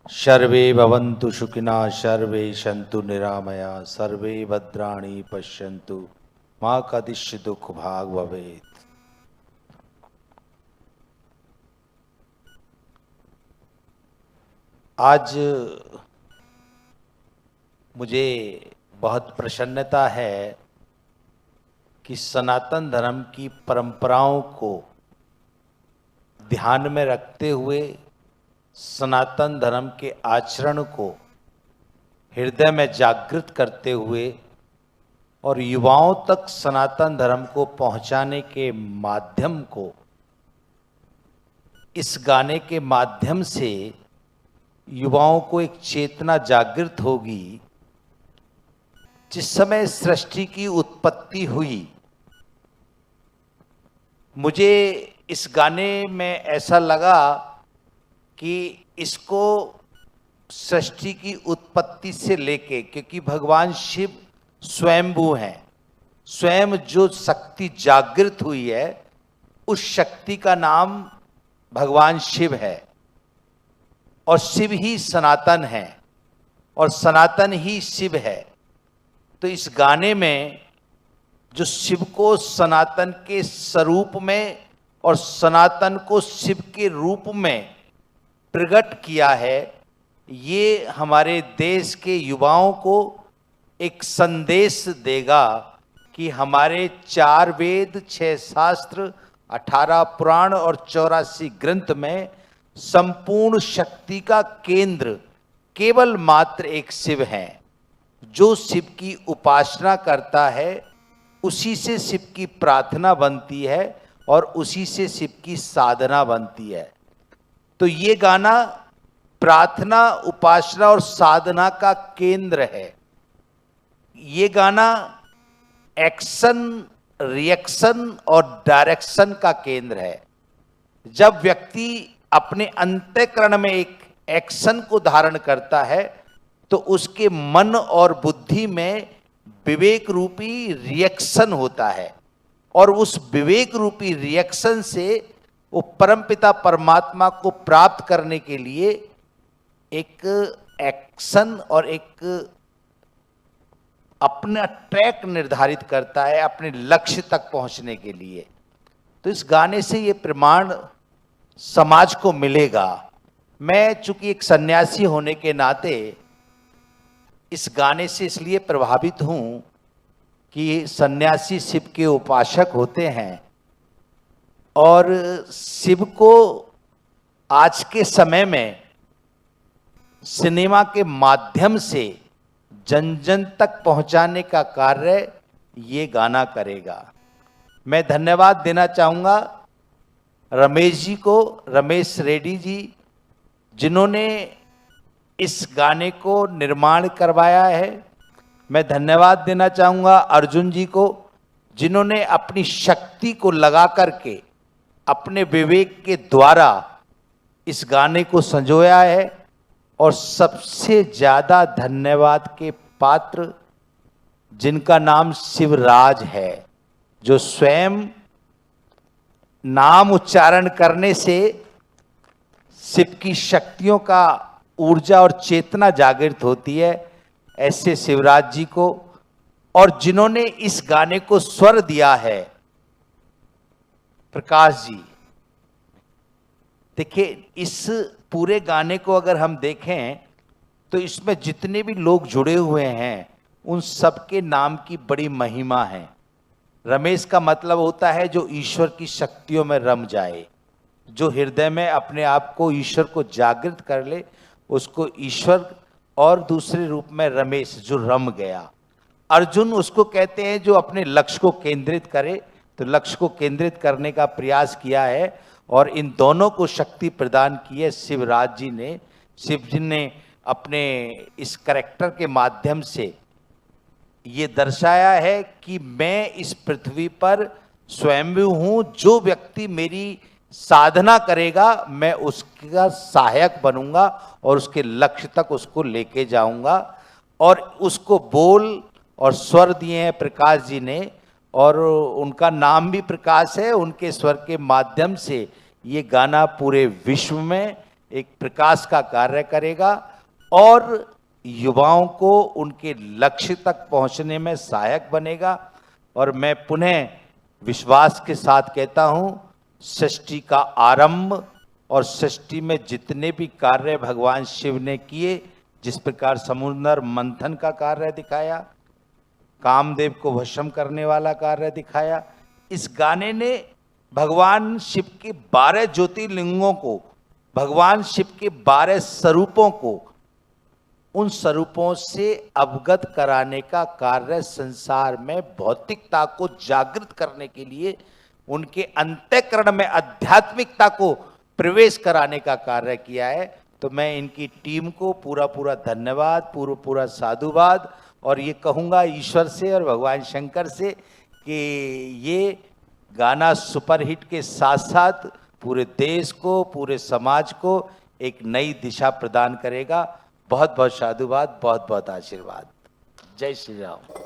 सर्वे भवन्तु सुखिनः सर्वे सन्तु निरामया सर्वे भद्राणि पश्यन्तु माँ कदिश्चित् दुख भाग भवेत्। आज मुझे बहुत प्रसन्नता है कि सनातन धर्म की परंपराओं को ध्यान में रखते हुए सनातन धर्म के आचरण को हृदय में जागृत करते हुए और युवाओं तक सनातन धर्म को पहुंचाने के माध्यम को इस गाने के माध्यम से युवाओं को एक चेतना जागृत होगी। जिस समय सृष्टि की उत्पत्ति हुई, मुझे इस गाने में ऐसा लगा कि इसको सृष्टि की उत्पत्ति से लेके, क्योंकि भगवान शिव स्वयंभू हैं, स्वयं जो शक्ति जागृत हुई है उस शक्ति का नाम भगवान शिव है और शिव ही सनातन है और सनातन ही शिव है। तो इस गाने में जो शिव को सनातन के स्वरूप में और सनातन को शिव के रूप में प्रकट किया है, ये हमारे देश के युवाओं को एक संदेश देगा कि हमारे 4 वेद, 6 शास्त्र, 18 पुराण और 84 ग्रंथ में संपूर्ण शक्ति का केंद्र केवल मात्र एक शिव है। जो शिव की उपासना करता है उसी से शिव की प्रार्थना बनती है और उसी से शिव की साधना बनती है। तो ये गाना प्रार्थना, उपासना और साधना का केंद्र है। ये गाना एक्शन, रिएक्शन और डायरेक्शन का केंद्र है। जब व्यक्ति अपने अंतःकरण में एक एक्शन को धारण करता है तो उसके मन और बुद्धि में विवेक रूपी रिएक्शन होता है और उस विवेक रूपी रिएक्शन से वो परमपिता परमात्मा को प्राप्त करने के लिए एक एक्शन और एक अपना ट्रैक निर्धारित करता है अपने लक्ष्य तक पहुंचने के लिए। तो इस गाने से ये प्रमाण समाज को मिलेगा। मैं चूंकि एक सन्यासी होने के नाते इस गाने से इसलिए प्रभावित हूं कि सन्यासी शिव के उपासक होते हैं और शिव को आज के समय में सिनेमा के माध्यम से जन जन तक पहुंचाने का कार्य ये गाना करेगा। मैं धन्यवाद देना चाहूँगा रमेश जी को, रमेश रेड्डी जी, जिन्होंने इस गाने को निर्माण करवाया है। मैं धन्यवाद देना चाहूँगा अर्जुन जी को, जिन्होंने अपनी शक्ति को लगा करके अपने विवेक के द्वारा इस गाने को संजोया है। और सबसे ज़्यादा धन्यवाद के पात्र जिनका नाम शिवराज है, जो स्वयं नाम उच्चारण करने से शिव की शक्तियों का ऊर्जा और चेतना जागृत होती है, ऐसे शिवराज जी को। और जिन्होंने इस गाने को स्वर दिया है प्रकाश जी। देखिए, इस पूरे गाने को अगर हम देखें तो इसमें जितने भी लोग जुड़े हुए हैं उन सबके नाम की बड़ी महिमा है। रमेश का मतलब होता है जो ईश्वर की शक्तियों में रम जाए, जो हृदय में अपने आप को ईश्वर को जागृत कर ले, उसको ईश्वर। और दूसरे रूप में रमेश, जो रम गया। अर्जुन उसको कहते हैं जो अपने लक्ष्य को केंद्रित करे, तो लक्ष्य को केंद्रित करने का प्रयास किया है और इन दोनों को शक्ति प्रदान की है शिवराज जी ने। शिव जी ने अपने इस कैरेक्टर के माध्यम से ये दर्शाया है कि मैं इस पृथ्वी पर स्वयंभू हूँ, जो व्यक्ति मेरी साधना करेगा मैं उसका सहायक बनूंगा और उसके लक्ष्य तक उसको लेके जाऊंगा। और उसको बोल और स्वर दिए हैं प्रकाश जी ने और उनका नाम भी प्रकाश है। उनके स्वर के माध्यम से ये गाना पूरे विश्व में एक प्रकाश का कार्य करेगा और युवाओं को उनके लक्ष्य तक पहुंचने में सहायक बनेगा। और मैं पुनः विश्वास के साथ कहता हूं, सृष्टि का आरंभ और सृष्टि में जितने भी कार्य भगवान शिव ने किए, जिस प्रकार समुद्र मंथन का कार्य दिखाया, कामदेव को भस्म करने वाला कार्य दिखाया, इस गाने ने भगवान शिव के 12 ज्योतिर्लिंगों को, भगवान शिव के 12 स्वरूपों को, उन स्वरूपों से अवगत कराने का कार्य, संसार में भौतिकता को जागृत करने के लिए उनके अंतःकरण में आध्यात्मिकता को प्रवेश कराने का कार्य किया है। तो मैं इनकी टीम को पूरा धन्यवाद, पूरा साधुवाद, और ये कहूँगा ईश्वर से और भगवान शंकर से कि ये गाना सुपरहिट के साथ साथ पूरे देश को, पूरे समाज को एक नई दिशा प्रदान करेगा। बहुत बहुत साधुवाद, बहुत बहुत आशीर्वाद। जय श्री राम।